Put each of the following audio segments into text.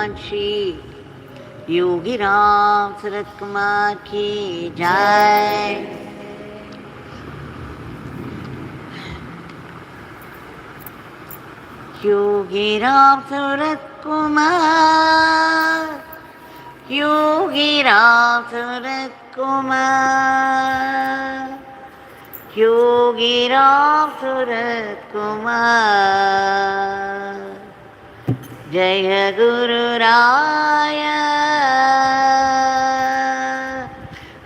Bhagwan Shri Yogi Ramsuratkumar ki jai. Yogi Ramsuratkumar, Yogi Ramsuratkumar, Yogi Ramsuratkumar. Jaya Guru Raya,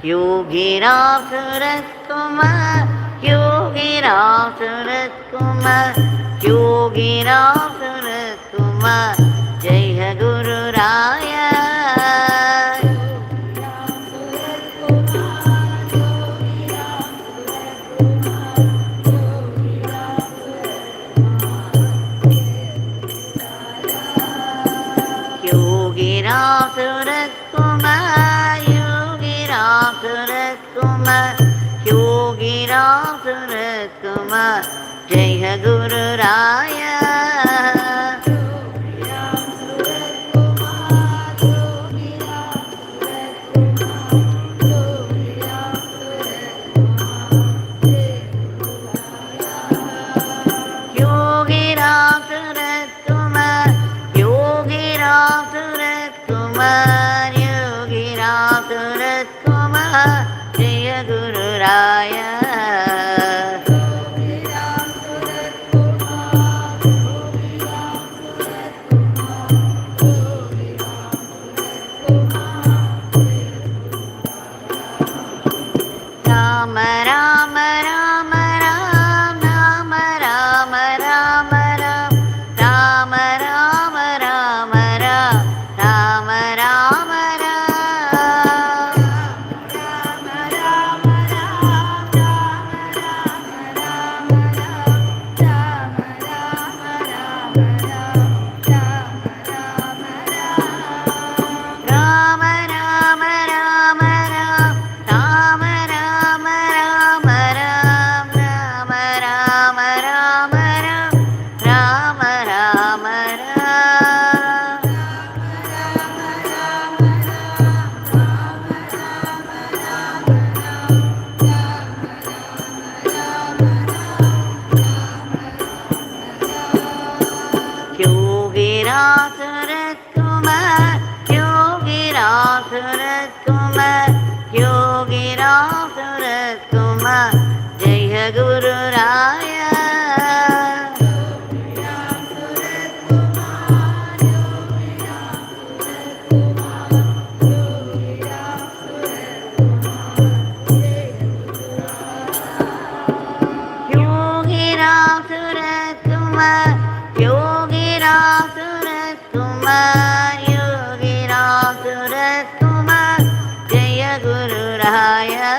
Yogi Ramsuratkumar, Yogi Ramsuratkumar, Yogi Ramsuratkumar. Jaya Guru Raya. Yogi Ramsuratkumar, Yogi Ramsuratkumar, Yogi Ramsuratkumar. Jaya Guru Raya. Yogi Ramsuratkumar, Yogi Ramsuratkumar, Yogi Ramsuratkumar. Jaya Guru Raya. Rama Rama Rama Rama Rama Rama Rama Rama Rama Rama Rama Yogi Ramsuratkumar, Yogi Ramsuratkumar, Yogi Ramsuratkumar. Jaya Guru Raya. Yogi Ramsuratkumar, Yogi Ramsuratkumar, Yogi Ramsuratkumar. Jaya Guru Raya.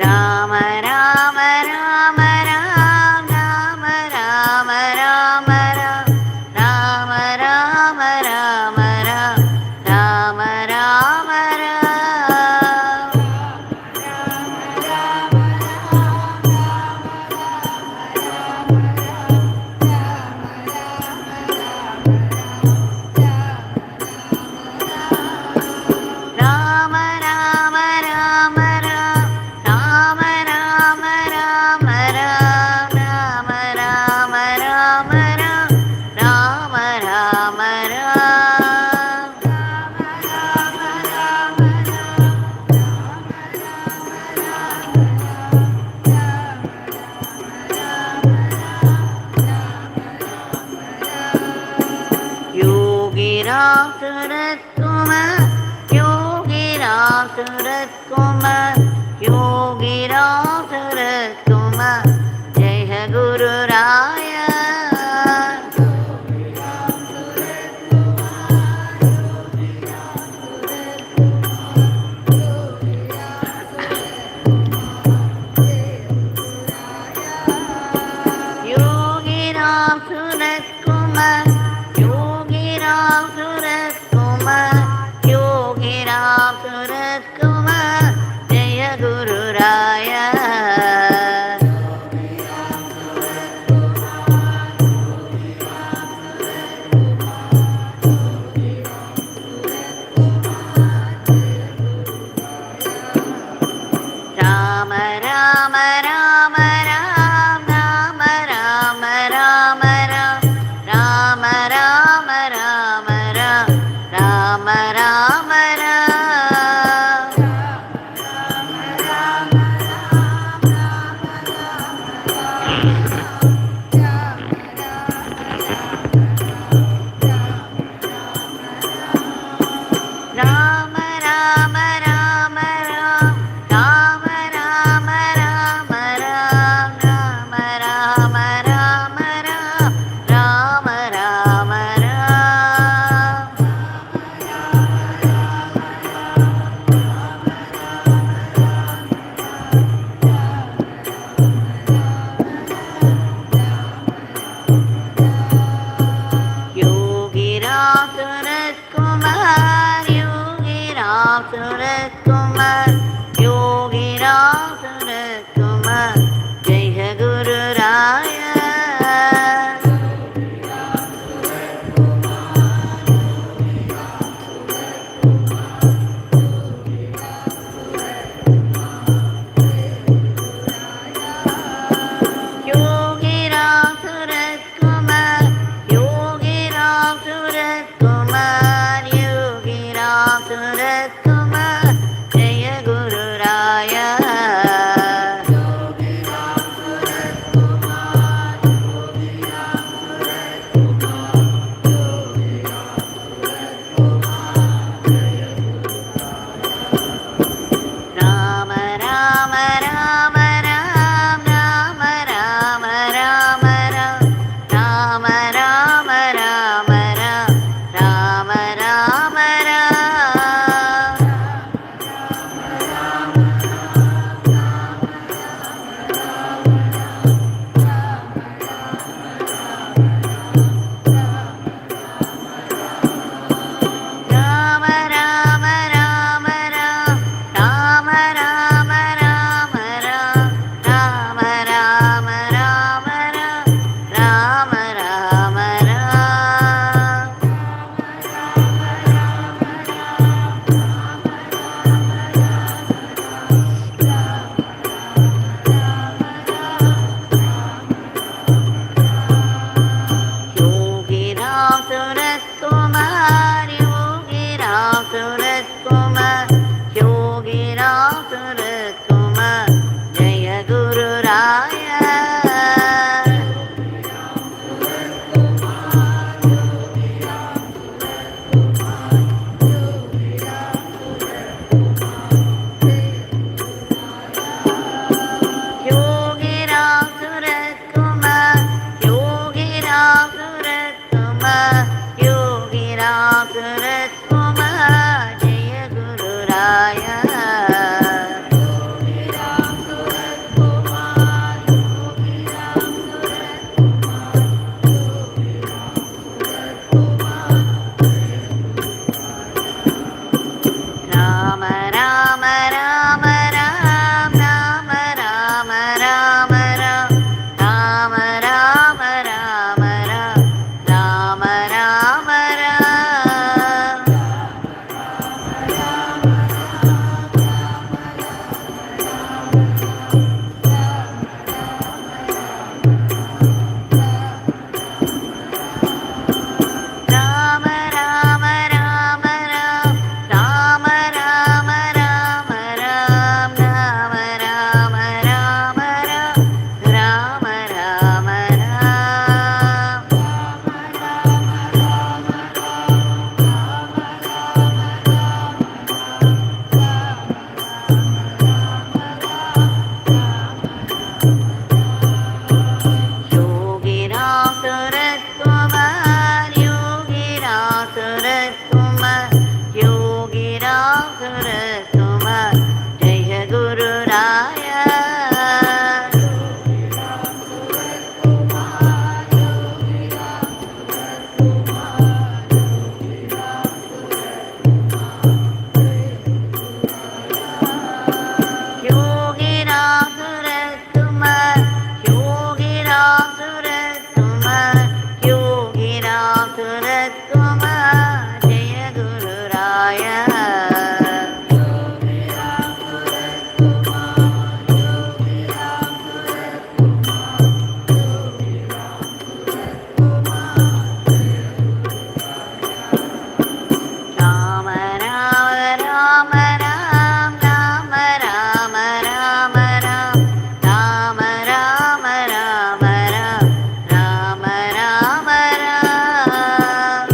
Rama Rama Rama Rama Rama Rama Rama Rama Rama Rama Rama Yogi Ramsuratkumar, Yogi Ramsuratkumar, Yogi Ramsuratkumar. Jaya Guru Raya. Yogi Ramsuratkumar, Yogi Ramsuratkumar, Yogi Ramsuratkumar Yogi Ramsuratkumar Jaya Guru Raya Yogi Ramsuratkumar Yogi Ramsuratkumar Yogi Ramsuratkumar Jaya Guru Raya Rama Rama Rama Ram Rama Rama Rama Ram Rama Rama Rama Ram Rama Rama Ram Rama Rama Rama Ram Rama Rama Rama Ram Rama Rama Rama Ram Rama Rama Ram Yogi Ramsuratkumar Yogi Ramsuratkumar Yogi Ramsuratkumar Jaya Guru Raya Yogi Ramsuratkumar Yogi Ramsuratkumar Yogi Ramsuratkumar Jaya Guru Raya Rama Rama Rama Ram Rama Rama Rama Ram Rama Rama Rama Ram Rama Rama Ram Rama Rama Rama Ram Rama Rama Rama Ram Rama Rama Rama Ram Rama Rama Ram Yogi Ramsuratkumar Yogi Ramsuratkumar Yogi Ramsuratkumar Jaya Guru Raya Yogi Ramsuratkumar Yogi Ramsuratkumar Yogi Ramsuratkumar Jaya Guru Raya Rama Rama Rama Ram Rama Rama Rama Ram Rama Rama Rama Ram Rama Rama Ram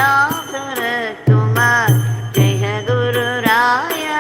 Ramsuratkumar, Jai Guru Raya.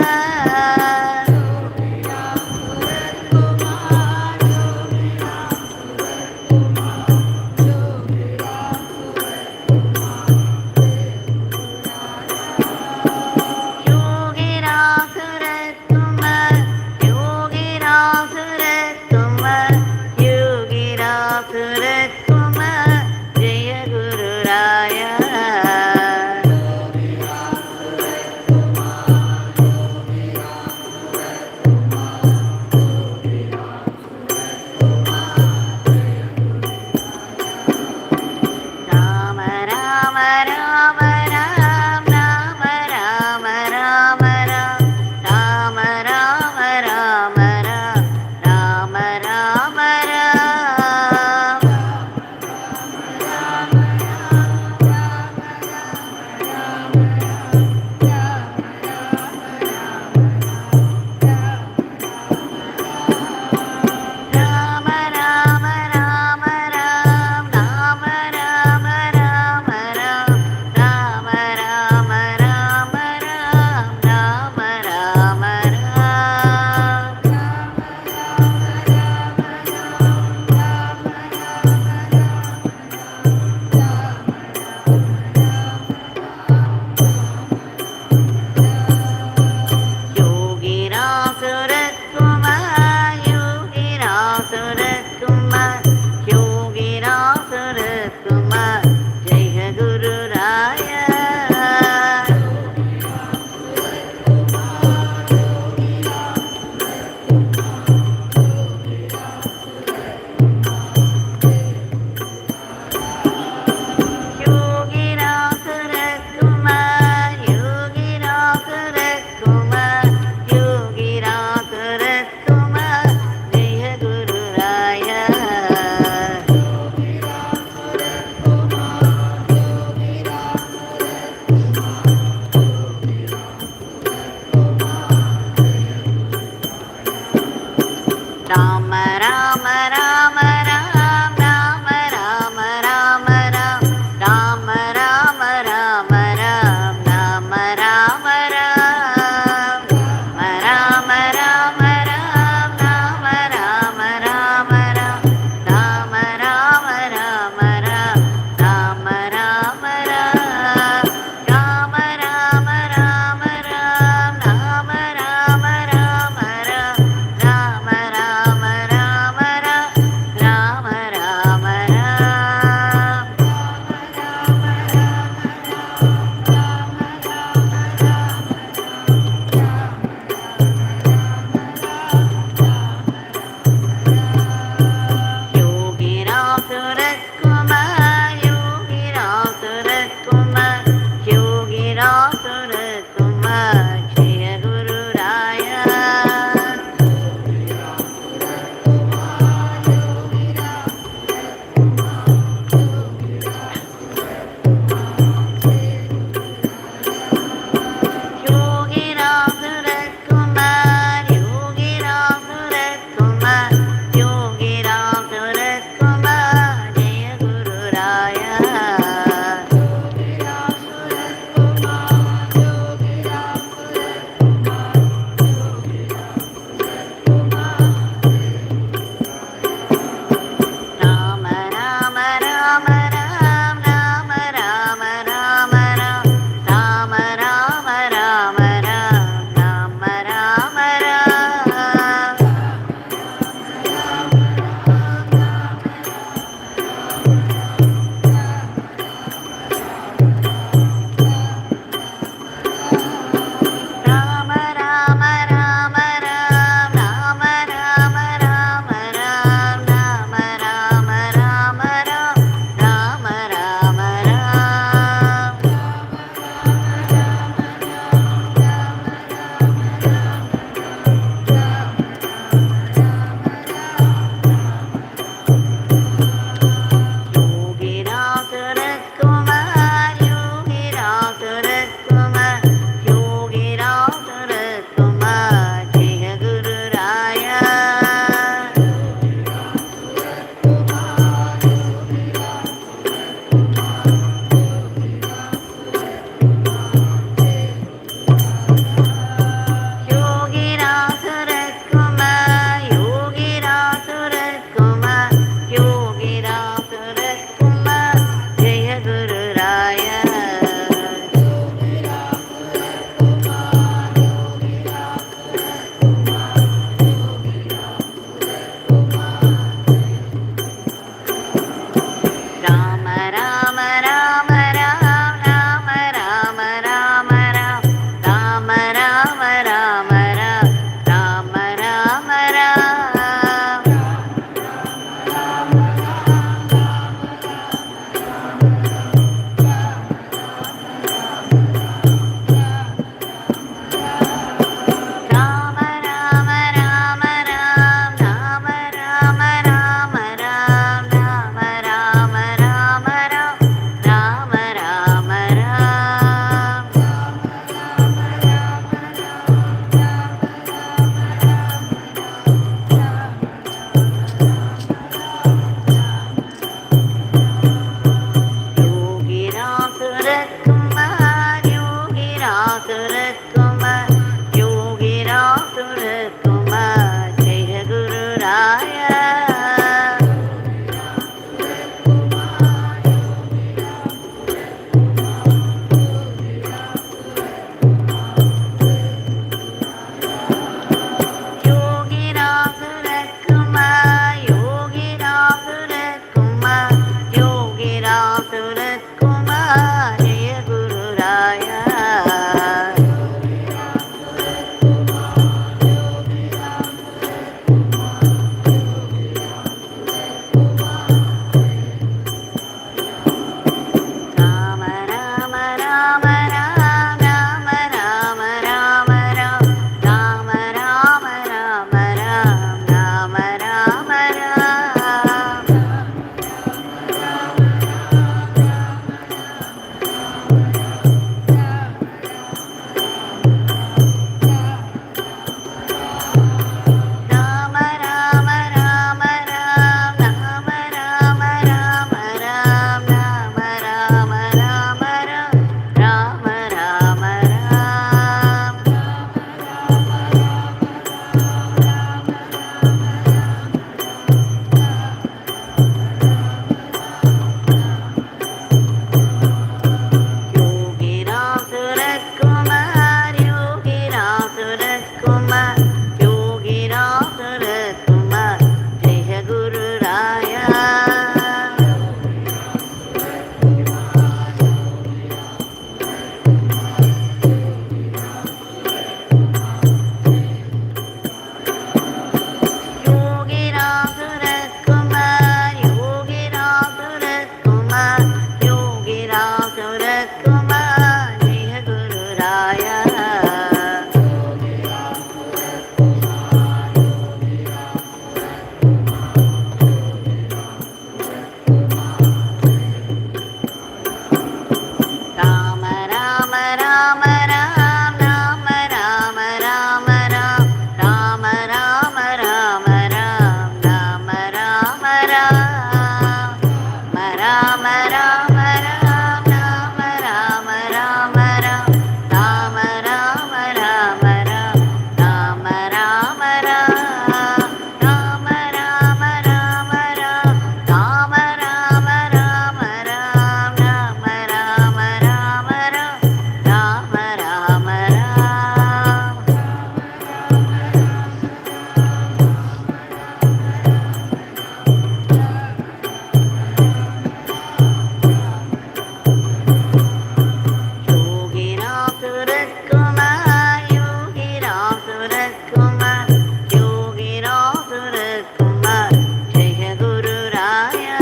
Ramsuratkumar, Yogi Ramsuratkumar, Jaya Guru Raya.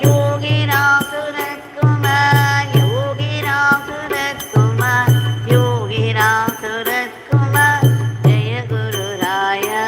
Yogi Ramsuratkumar, Yogi Ramsuratkumar, Yogi Ramsuratkumar, Jaya Guru Raya.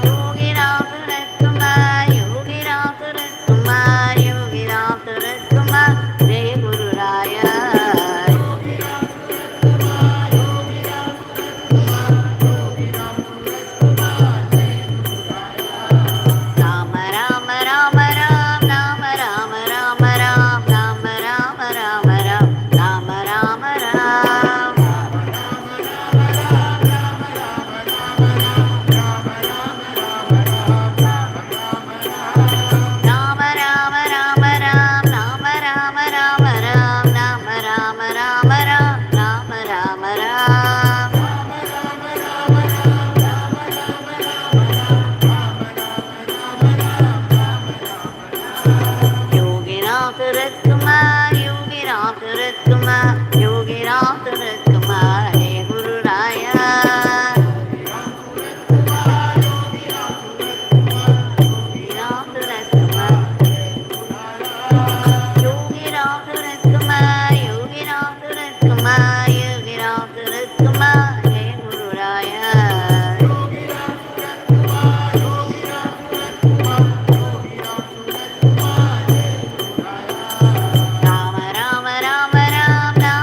Yogi Ramsuratkumar, Yogi Ramsuratkumar, Yogi Ramsuratkumar, Jai Guru Raya. Rama Rama Rama Ram, Rama Rama Rama Ram, Rama Rama Rama Ram, Rama Rama Ram. Rama Rama Rama Ram, Rama Rama Rama Ram, Rama Rama Rama Ram, Rama Rama Ram. Yogi Ramsuratkumar, Yogi Ramsuratkumar, Yogi Ramsuratkumar, Jai Guru Raya. Yogi Ramsuratkumar, Yogi Ramsuratkumar, Yogi Ramsuratkumar, Jai Guru Raya. Rama Rama Rama Ram, Rama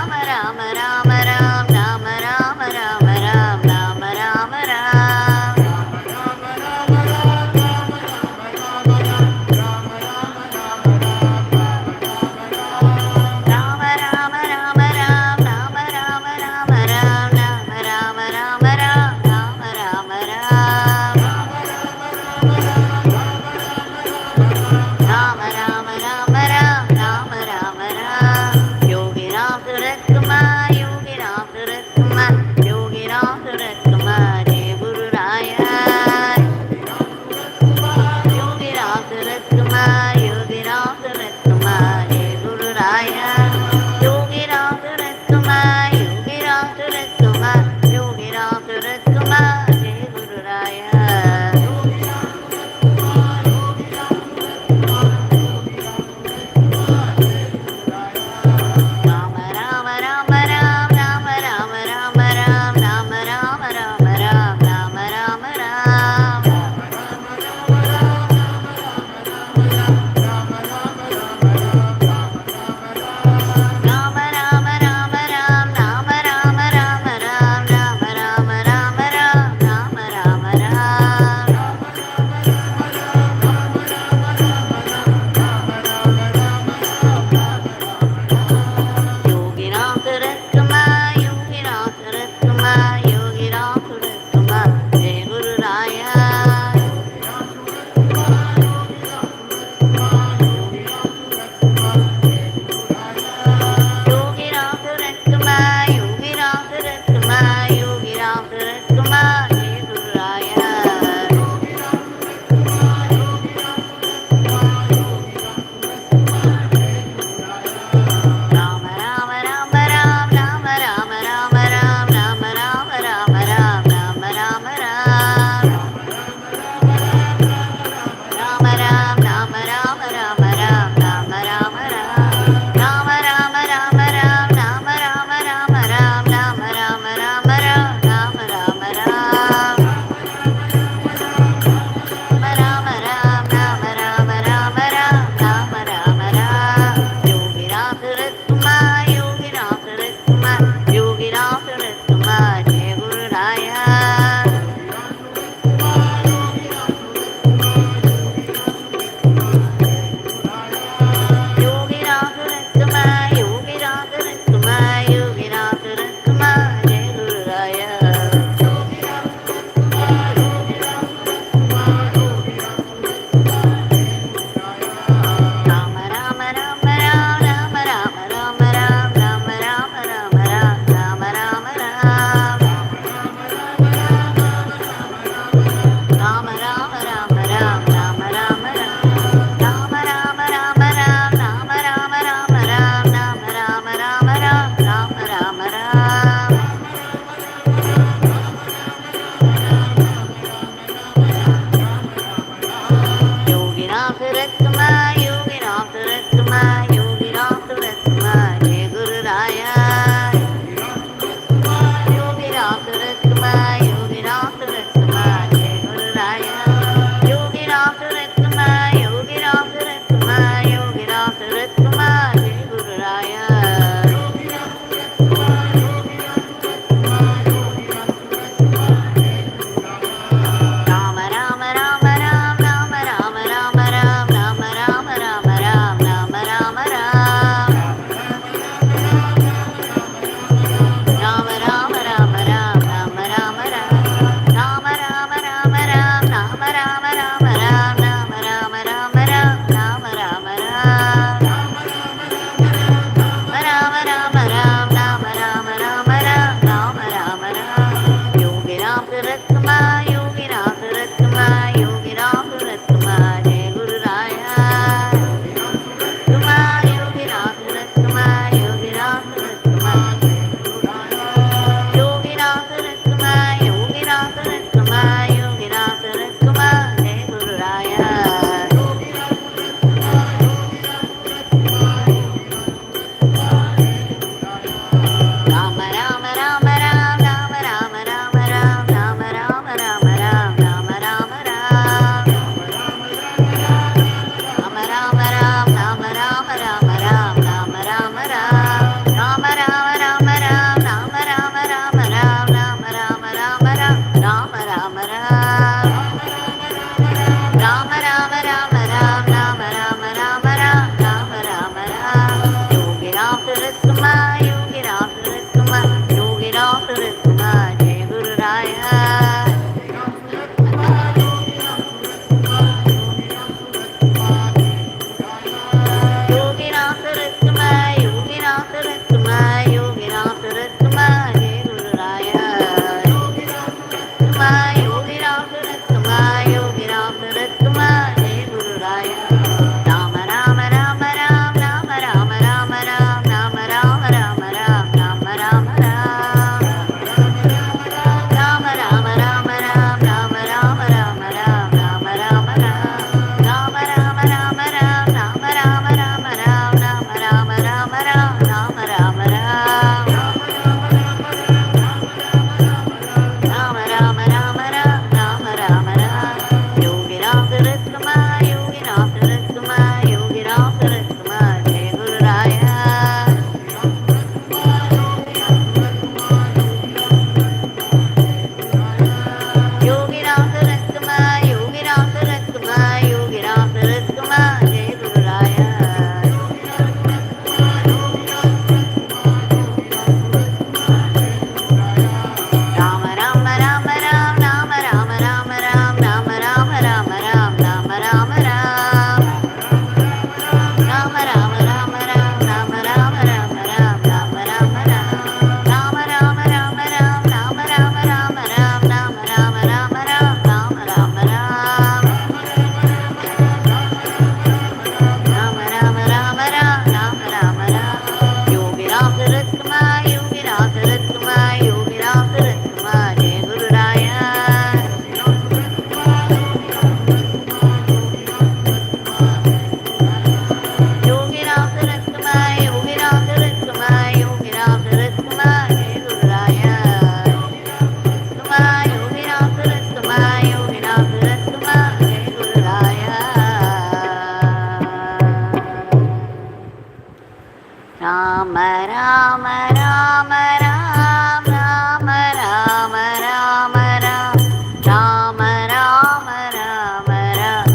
Rama Rama Rama Ram Rama Rama Rama Ram Rama Rama Rama Ram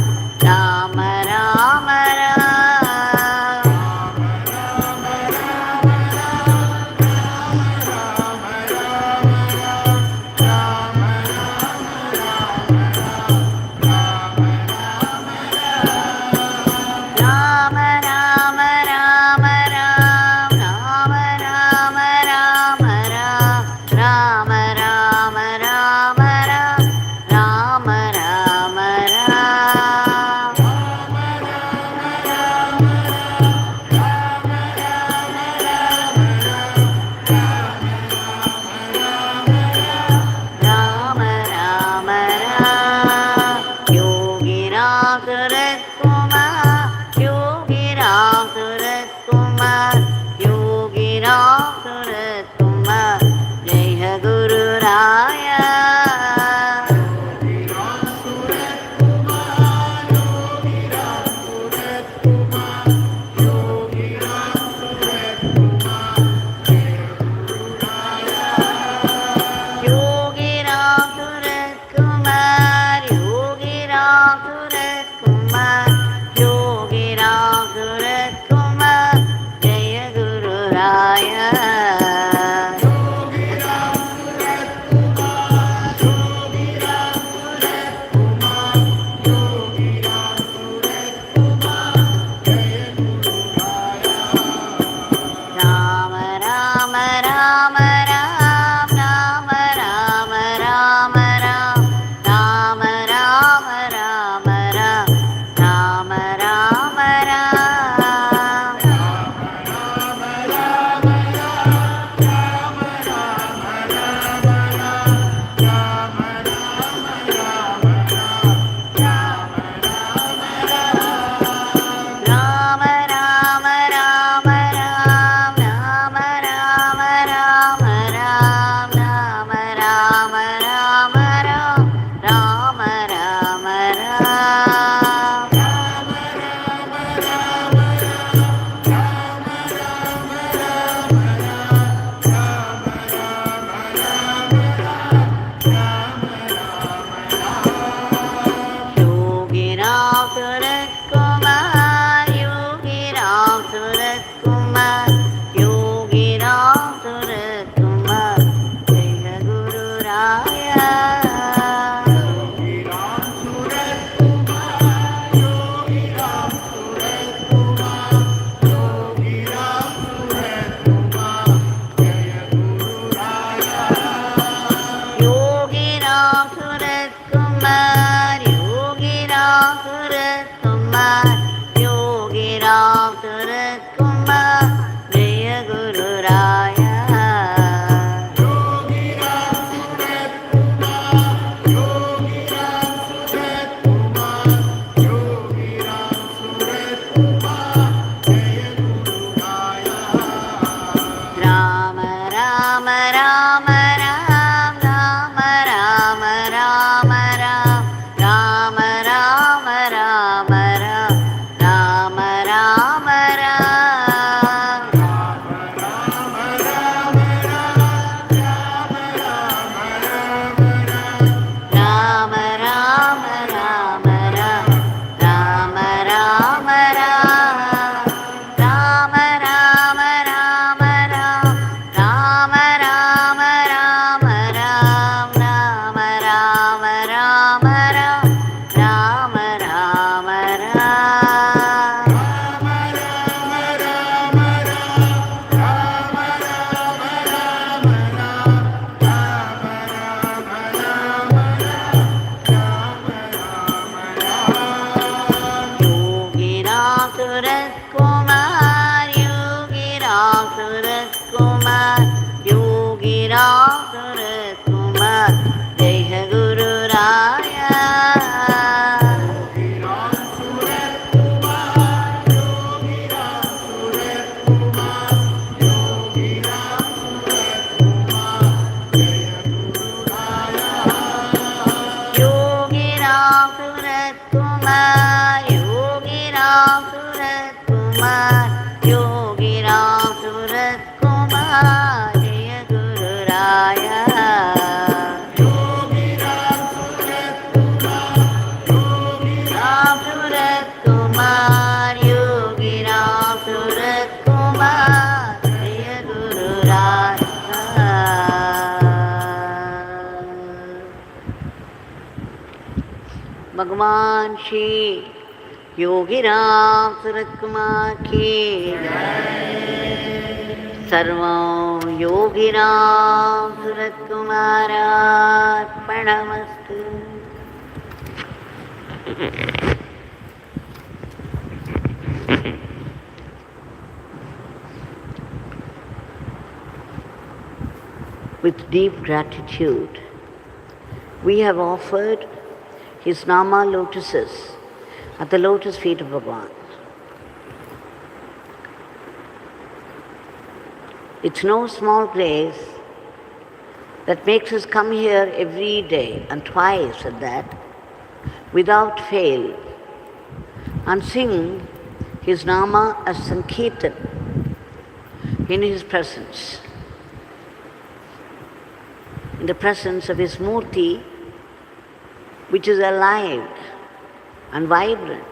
Rama Rama Yogi Ramsuratkumar Jai Guru Raya Yogi Ramsuratkumar Yogi Ramsuratkumar Yogi Ramsuratkumar Jai Guru Raya Rama Rama Rama Ram Rama Rama Rama Ram Rama Rama Rama Ram Rama Rama Rama Rama Rama Ram Rama Rama Rama Ram Rama Rama Rama Ram Rama Rama Yogi Ramsuratkumar Yogi Ramsuratkumar Yogi Ramsuratkumar Jai Guru Raya Yogi Ramsuratkumar Yogi Ramsuratkumar Yogi Ramsuratkumar Jai Guru Raya Rama Rama Rama Ram Rama Rama Rama Ram Rama Rama Rama Ram Rama Rama Rama Rama Rama Ram Rama Rama Rama Rama Rama Rama Ram Rama Rama Bhagwan Shri Yogi Ramsuratkumar ki Sarvam Yogi Ramsuratkumar Arpanamastu. With deep gratitude, we have offered his Nama lotuses at the lotus feet of Bhagwan. It's no small grace that makes us come here every day, and twice at that, without fail, and sing his Nama as Sankirtan in his presence, in the presence of his Murti, which is alive and vibrant.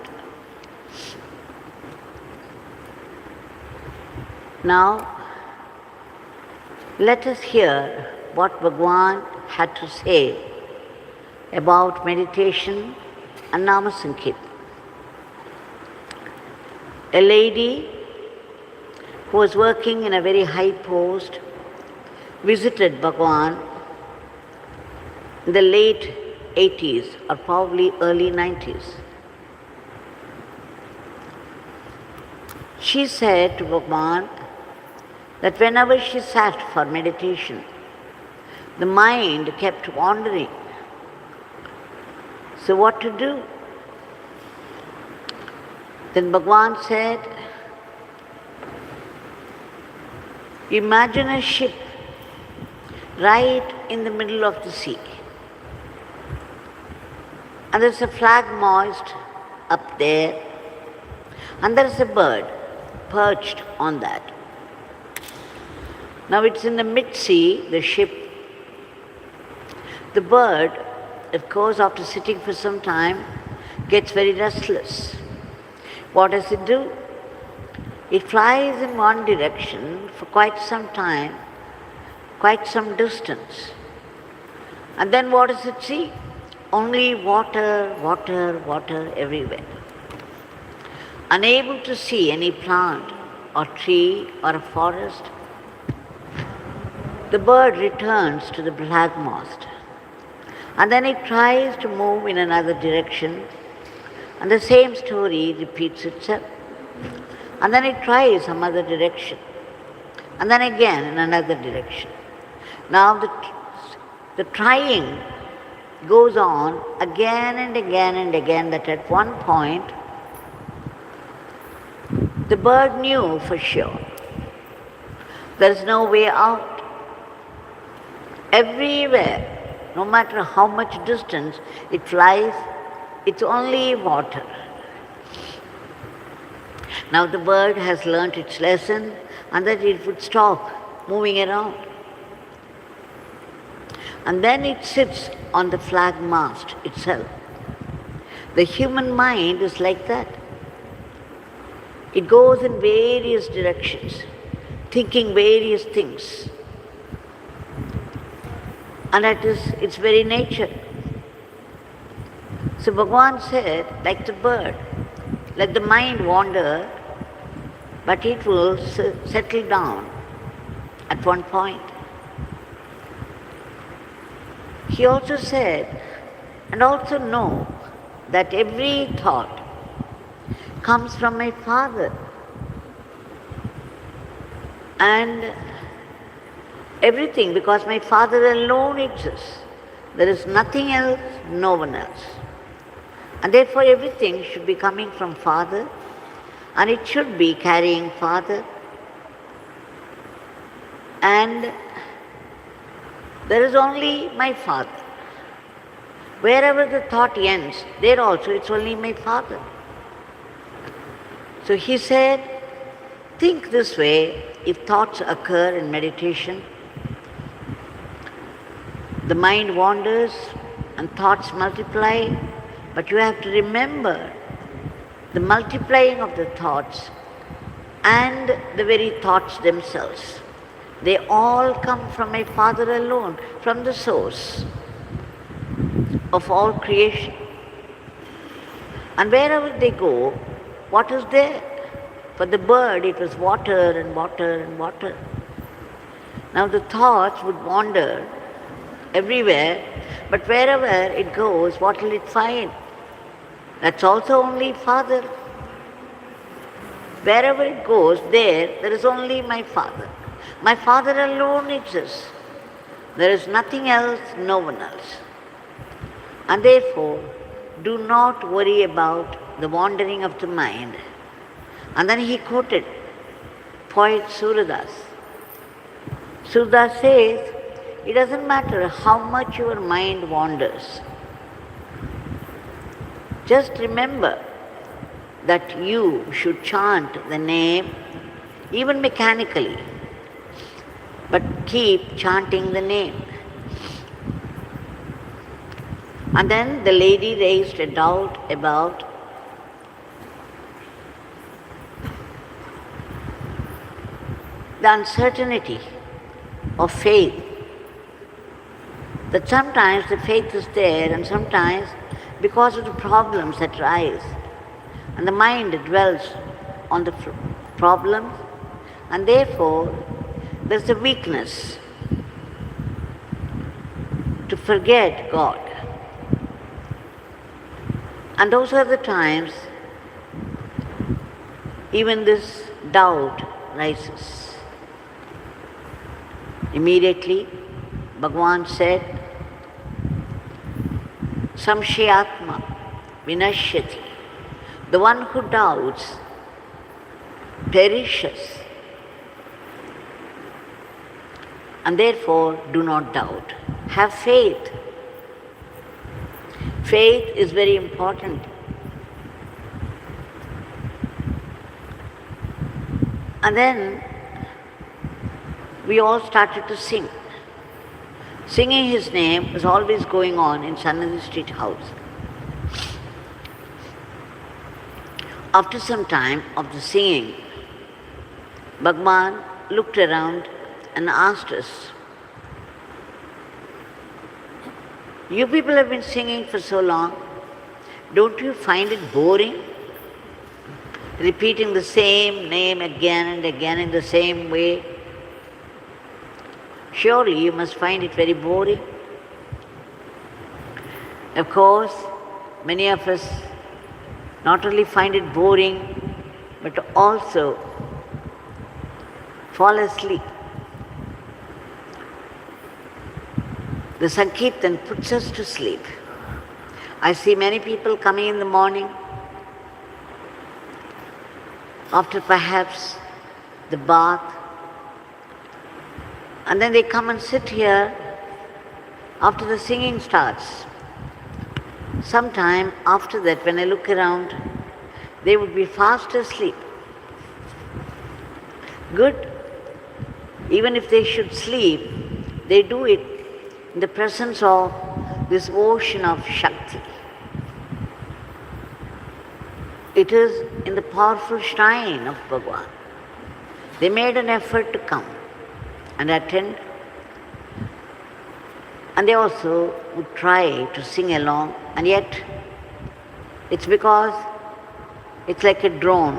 Now, let us hear what Bhagwan had to say about meditation and Nama Sankirtan. A lady who was working in a very high post visited Bhagwan in the late 80s or probably early 90s. She said to Bhagwan that whenever she sat for meditation, the mind kept wandering. So what to do? Then Bhagwan said, imagine a ship right in the middle of the sea. And there's a flag mast up there, and there's a bird perched on that. Now it's in the mid-sea, the ship. The bird, of course, after sitting for some time, gets very restless. What does it do? It flies in one direction for quite some time, quite some distance. And then what does it see? Only water, water, water everywhere. Unable to see any plant or tree or a forest, the bird returns to the flag mast. And then it tries to move in another direction, and the same story repeats itself. And then it tries some other direction, and then again in another direction. Now the trying goes on again and again and again, that at one point the bird knew for sure there is no way out. Everywhere, no matter how much distance it flies, it's only water. Now the bird has learnt its lesson, and that it would stop moving around. And then it sits on the flag mast itself. The human mind is like that. It goes in various directions, thinking various things. And that is its very nature. So Bhagwan said, like the bird, let the mind wander, but it will settle down at one point. He also said, and also know that every thought comes from my Father. And everything, because my Father alone exists. There is nothing else, no one else. And therefore everything should be coming from Father, and it should be carrying Father. And there is only my Father. Wherever the thought ends, there also it's only my Father. So he said, think this way. If thoughts occur in meditation, the mind wanders and thoughts multiply, but you have to remember the multiplying of the thoughts and the very thoughts themselves. They all come from my Father alone, from the source of all creation. And wherever they go, what is there? For the bird, it was water and water and water. Now the thoughts would wander everywhere, but wherever it goes, what will it find? That's also only Father. Wherever it goes, there is only my Father. My Father alone exists. There is nothing else, no one else. And therefore, do not worry about the wandering of the mind. And then he quoted poet Suradas. Suradas says, it doesn't matter how much your mind wanders. Just remember that you should chant the name even mechanically, but keep chanting the name. And then the lady raised a doubt about the uncertainty of faith. That sometimes the faith is there and sometimes because of the problems that rise. And the mind dwells on the problems and therefore there's a weakness to forget God. And those are the times even this doubt rises. Immediately, Bhagwan said, Samshayatma vinashyati. The one who doubts perishes. And therefore, do not doubt. Have faith. Faith is very important. And then we all started to sing. Singing his name was always going on in Sannadi Street House. After some time of the singing, Bhagwan looked around and asked us, you people have been singing for so long, don't you find it boring? Repeating the same name again and again in the same way? Surely you must find it very boring. Of course, many of us not only find it boring, but also fall asleep. The Sankirtan puts us to sleep. I see many people coming in the morning after perhaps the bath, and then they come and sit here after the singing starts. Sometime after that, when I look around, they would be fast asleep. Good. Even if they should sleep, they do it in the presence of this ocean of Shakti. It is in the powerful shrine of Bhagwan. They made an effort to come and attend, and they also would try to sing along, and yet it's because it's like a drone.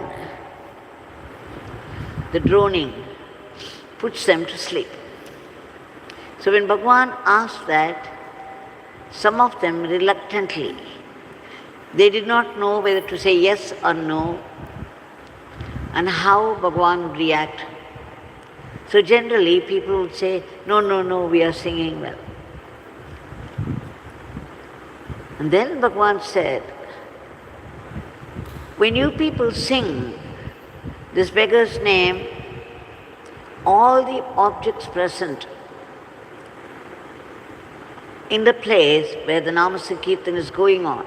The droning puts them to sleep. So when Bhagwan asked that, some of them reluctantly, they did not know whether to say yes or no, and how Bhagwan would react. So generally people would say, no, we are singing well. And then Bhagwan said, when you people sing this beggar's name, all the objects present in the place where the Nama Sankirtan is going on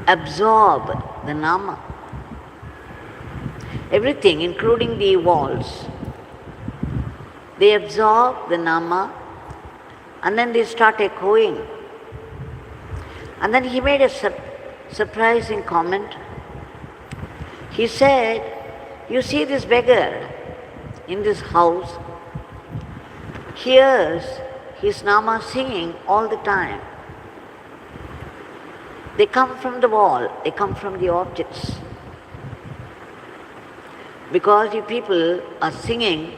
absorb the Nama. Everything, including the walls, they absorb the Nama and then they start echoing. And then he made a surprising comment. He said, you see this beggar in this house hears his Nama singing all the time. They come from the wall, they come from the objects. Because you people are singing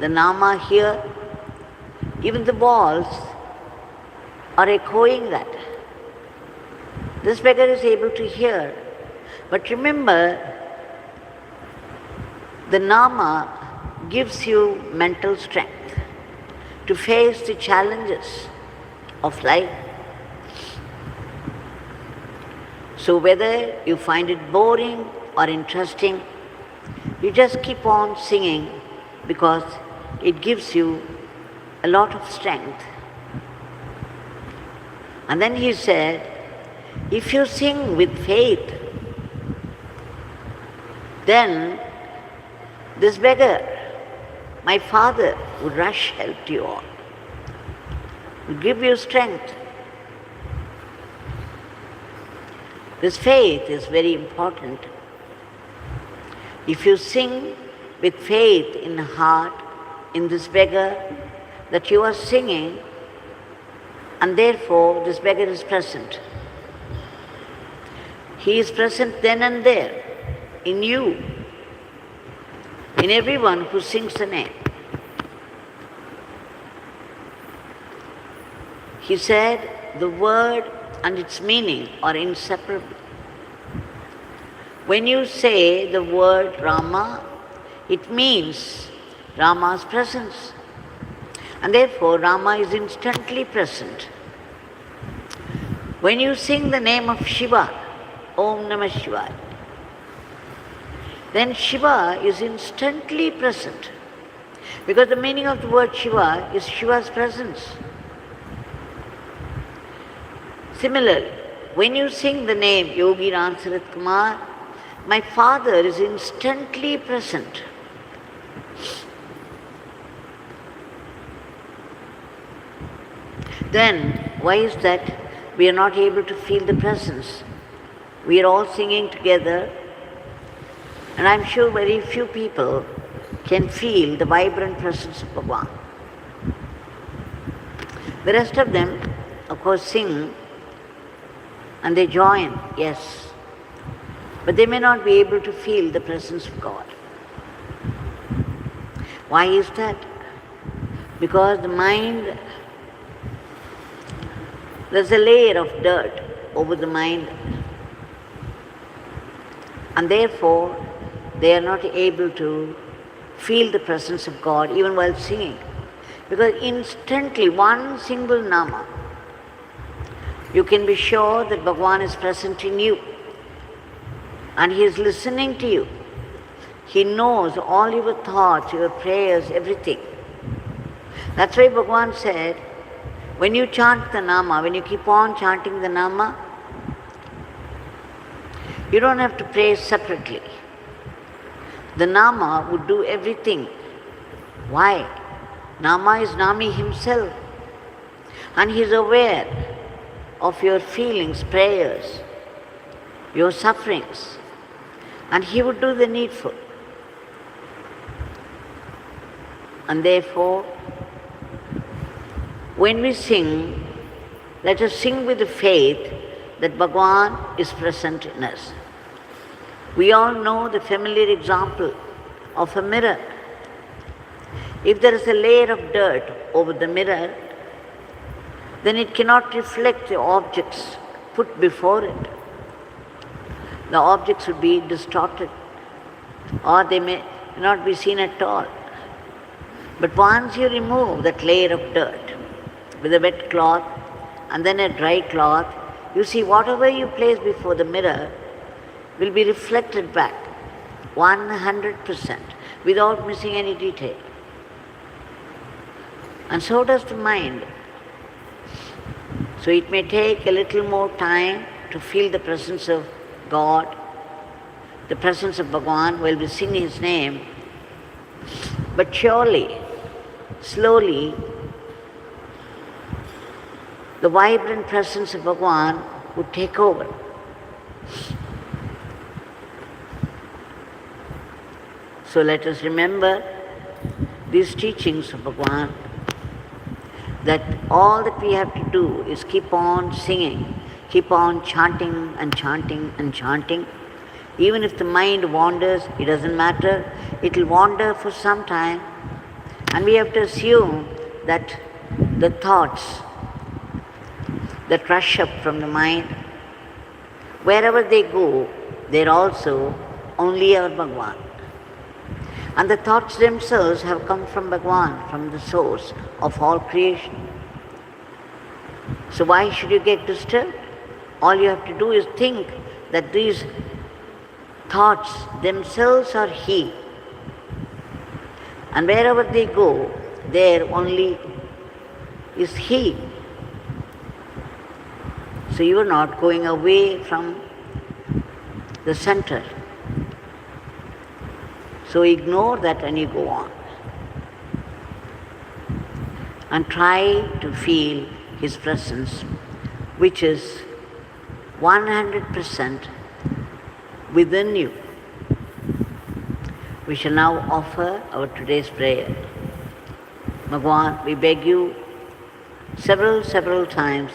the Nama here, even the walls are echoing that. This beggar is able to hear. But remember, the Nama gives you mental strength to face the challenges of life. So whether you find it boring or interesting, you just keep on singing because it gives you a lot of strength. And then he said, if you sing with faith, then this beggar, my father, would rush help to you all, would give you strength. This faith is very important. If you sing with faith in the heart, in this beggar, that you are singing, and therefore this beggar is present. He is present then and there, in you, in everyone who sings the name. He said, the word and its meaning are inseparable. When you say the word Rama, it means Rama's presence. And therefore Rama is instantly present. When you sing the name of Shiva, Om Namah Shivaya, then Shiva is instantly present. Because the meaning of the word Shiva is Shiva's presence. Similarly, when you sing the name Yogi Ramsuratkumar, my father is instantly present. Then, why is that we are not able to feel the presence? We are all singing together, and I'm sure very few people can feel the vibrant presence of Bhagwan. The rest of them, of course, sing and they join, yes, but they may not be able to feel the presence of God. Why is that? Because the mind, there's a layer of dirt over the mind, and therefore they are not able to feel the presence of God even while singing. Because instantly, one single Nama, you can be sure that Bhagwan is present in you and he is listening to you. He knows all your thoughts, your prayers, everything. That's why Bhagwan said, when you chant the Nama, when you keep on chanting the Nama, you don't have to pray separately. The Nama would do everything. Why? Nama is Nami himself, and he is aware of your feelings, prayers, your sufferings, and he would do the needful. And therefore, when we sing, let us sing with the faith that Bhagwan is present in us. We all know the familiar example of a mirror. If there is a layer of dirt over the mirror, then it cannot reflect the objects put before it. The objects would be distorted, or they may not be seen at all. But once you remove that layer of dirt with a wet cloth and then a dry cloth, you see whatever you place before the mirror will be reflected back 100% without missing any detail. And so does the mind. So it may take a little more time to feel the presence of God, the presence of Bhagwan while we sing his name, but surely, slowly, the vibrant presence of Bhagwan would take over. So let us remember these teachings of Bhagwan, that all that we have to do is keep on singing, keep on chanting and chanting and chanting. Even if the mind wanders, it doesn't matter. It will wander for some time. And we have to assume that the thoughts that rush up from the mind, wherever they go, they're also only our Bhagwan. And the thoughts themselves have come from Bhagwan, from the source of all creation. So why should you get disturbed? All you have to do is think that these thoughts themselves are He. And wherever they go, there only is He. So you are not going away from the center. So ignore that and you go on. And try to feel His presence, which is 100% within you. We shall now offer our today's prayer. Bhagwan, we beg you several times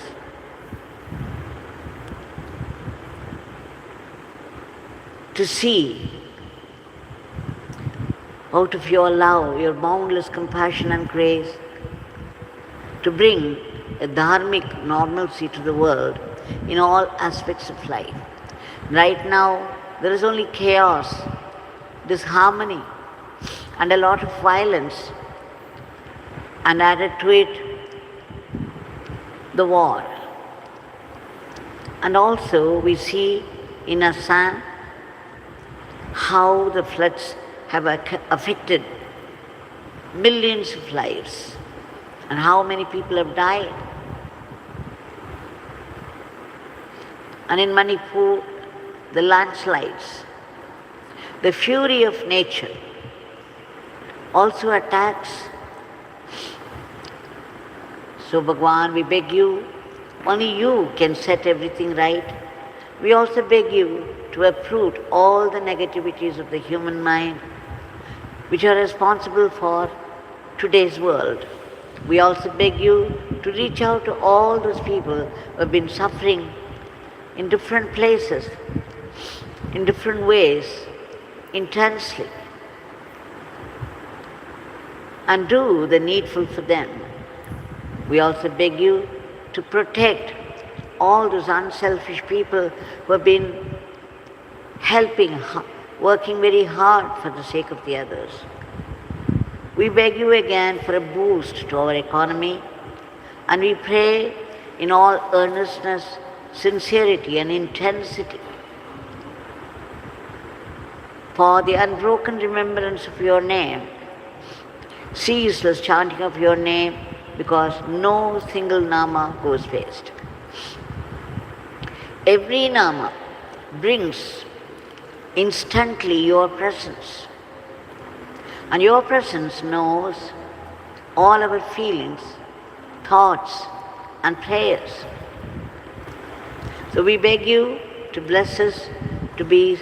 to see out of your love, your boundless compassion and grace, to bring a dharmic normalcy to the world in all aspects of life. Right now, there is only chaos, disharmony, and a lot of violence, and added to it, the war. And also, we see in Assam how the floods have affected millions of lives, and how many people have died. And in Manipur, the landslides, the fury of nature also attacks. So Bhagwan, we beg you, only you can set everything right. We also beg you to uproot all the negativities of the human mind which are responsible for today's world. We also beg you to reach out to all those people who have been suffering in different places, in different ways, intensely, and do the needful for them. We also beg you to protect all those unselfish people who have been helping, working very hard for the sake of the others. We beg you again for a boost to our economy, and we pray in all earnestness, sincerity and intensity for the unbroken remembrance of your name, ceaseless chanting of your name, because no single Nama goes waste. Every Nama brings instantly your presence, and your presence knows all our feelings, thoughts and prayers. So we beg you to bless us to be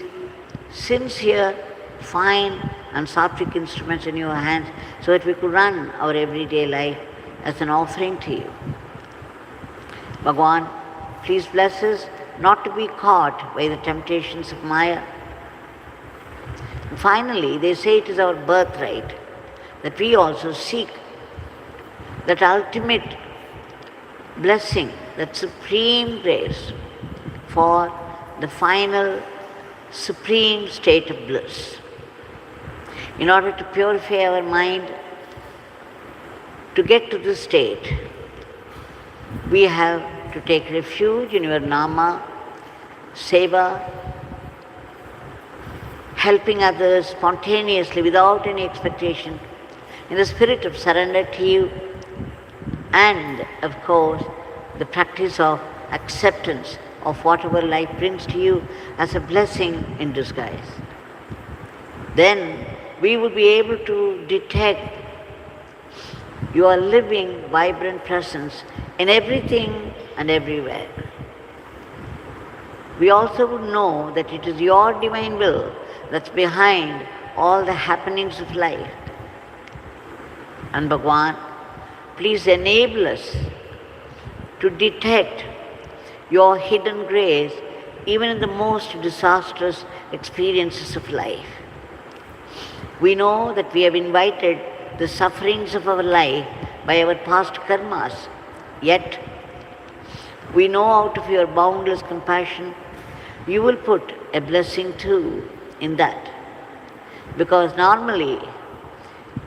sincere, fine and sattvic instruments in your hands, so that we could run our everyday life as an offering to you. Bhagwan, please bless us not to be caught by the temptations of Maya. And finally, they say it is our birthright that we also seek that ultimate blessing, that supreme grace for the final supreme state of bliss. In order to purify our mind, to get to this state, we have to take refuge in your Nama, Seva, helping others spontaneously without any expectation, in the spirit of surrender to you, and of course the practice of acceptance of whatever life brings to you as a blessing in disguise. Then we will be able to detect your living, vibrant presence in everything and everywhere. We also would know that it is your divine will that's behind all the happenings of life. And Bhagwan, please enable us to detect your hidden grace even in the most disastrous experiences of life. We know that we have invited the sufferings of our life by our past karmas, yet we know out of your boundless compassion, you will put a blessing too in that. Because normally,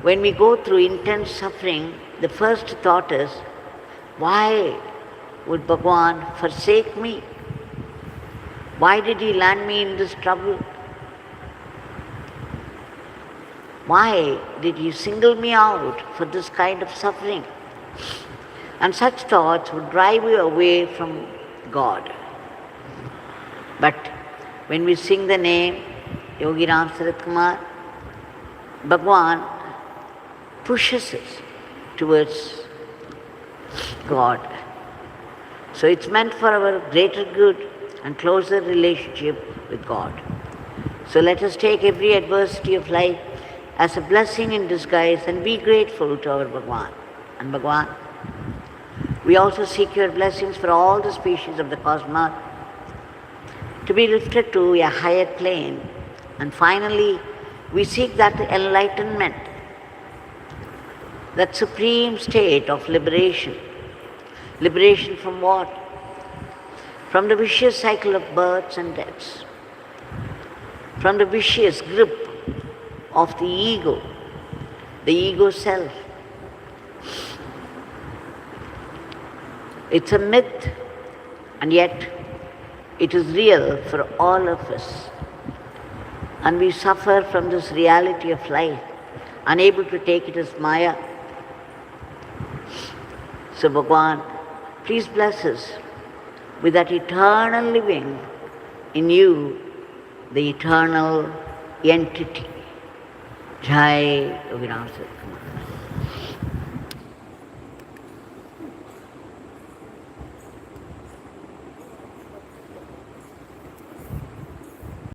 when we go through intense suffering, the first thought is, why would Bhagwan forsake me? Why did he land me in this trouble? Why did he single me out for this kind of suffering? And such thoughts would drive you away from God. But when we sing the name Yogi Ramsuratkumar, Bhagwan pushes us towards God. So it's meant for our greater good and closer relationship with God. So let us take every adversity of life as a blessing in disguise and be grateful to our Bhagwan. And Bhagwan, we also seek your blessings for all the species of the cosmos to be lifted to a higher plane. And finally, we seek that enlightenment, that supreme state of liberation. Liberation from what? From the vicious cycle of births and deaths, from the vicious grip of the ego self. It's a myth, and yet it is real for all of us. And we suffer from this reality of life, unable to take it as Maya. So Bhagwan, please bless us with that eternal living in you, the eternal entity. Jai Yogi Ramsuratkumar.